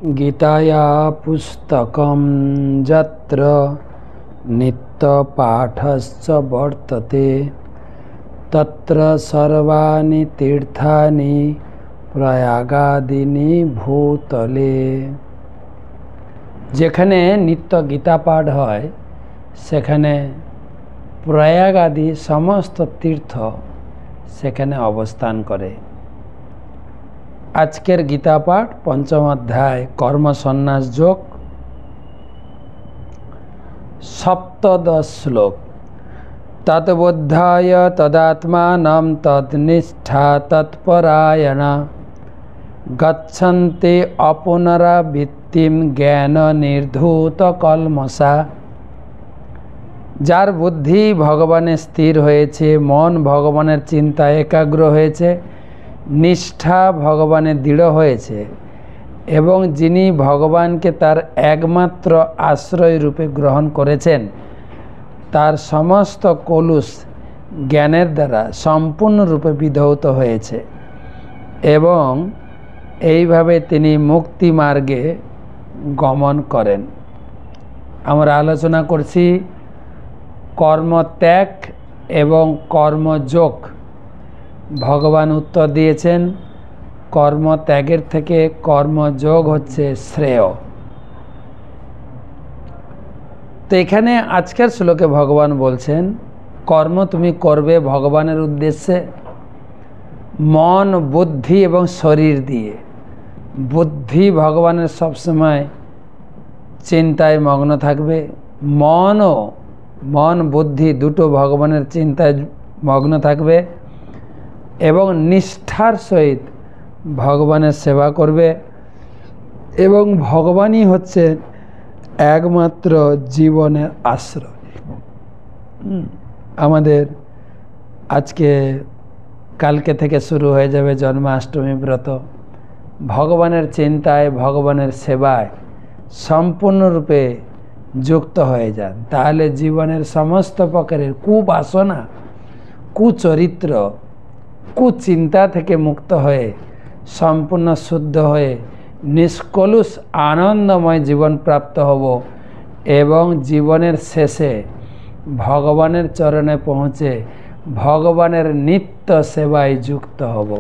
गीताया पुस्तकं यत्र नित्यपाठश्च वर्तते तत्र सर्वाणि तीर्थानि प्रयागादीनि भूतले। যেখানে নিত্য গীতা পাঠ হয় সেখানে প্রয়াগ আদি সমস্ত তীর্থ সেখানে অবস্থান করে। আজকের গীতা পাঠ পঞ্চম অধ্যায় কর্ম সন্ন্যাস যোগ, সপ্তদশ শ্লোক। তদ্বোধায় তদাত্মানম তদ্নিষ্ঠা তৎপরায়ণা গচ্ছন্তে অপুনরাবৃত্তিম জ্ঞান নির্ধূত কলমসা। যার বুদ্ধি ভগবানে স্থির হয়েছে, মন ভগবানের চিন্তায় একাগ্র হয়েছে, নিষ্ঠা ভগবানে দৃঢ় হয়েছে এবং যিনি ভগবানকে তার একমাত্র আশ্রয় রূপে গ্রহণ করেছেন, তার সমস্ত কলুষ জ্ঞানের দ্বারা সম্পূর্ণরূপে বিধৌত হয়েছে এবং এইভাবে তিনি মুক্তি মার্গে গমন করেন। আমরা আলোচনা করছি কর্মত্যাগ এবং কর্মযোগ। ভগবান উত্তর দিয়েছেন কর্মত্যাগের থেকে কর্মযোগ হচ্ছে শ্রেয়। তো এখানে আজকের শ্লোকে ভগবান বলছেন কর্ম তুমি করবে ভগবানের উদ্দেশ্যে, মন বুদ্ধি এবং শরীর দিয়ে। বুদ্ধি ভগবানের সবসময় চিন্তায় মগ্ন থাকবে, মন বুদ্ধি দুটো ভগবানের চিন্তায় মগ্ন থাকবে এবং নিষ্ঠার সহিত ভগবানের সেবা করবে এবং ভগবানই হচ্ছে একমাত্র জীবনের আশ্রয়। আমাদের আজকে কালকে থেকে শুরু হয়ে যাবে জন্মাষ্টমী ব্রত। ভগবানের চিন্তায় ভগবানের সেবায় সম্পূর্ণরূপে যুক্ত হয়ে যান, তাহলে জীবনের সমস্ত প্রকারের কুবাসনা, কুচরিত্র, কুচিন্তা থেকে মুক্ত হয়ে সম্পূর্ণ শুদ্ধ হয়ে নিষ্কলুষ আনন্দময় জীবন প্রাপ্ত হব এবং জীবনের শেষে ভগবানের চরণে পৌঁছে ভগবানের নিত্য সেবায় যুক্ত হব।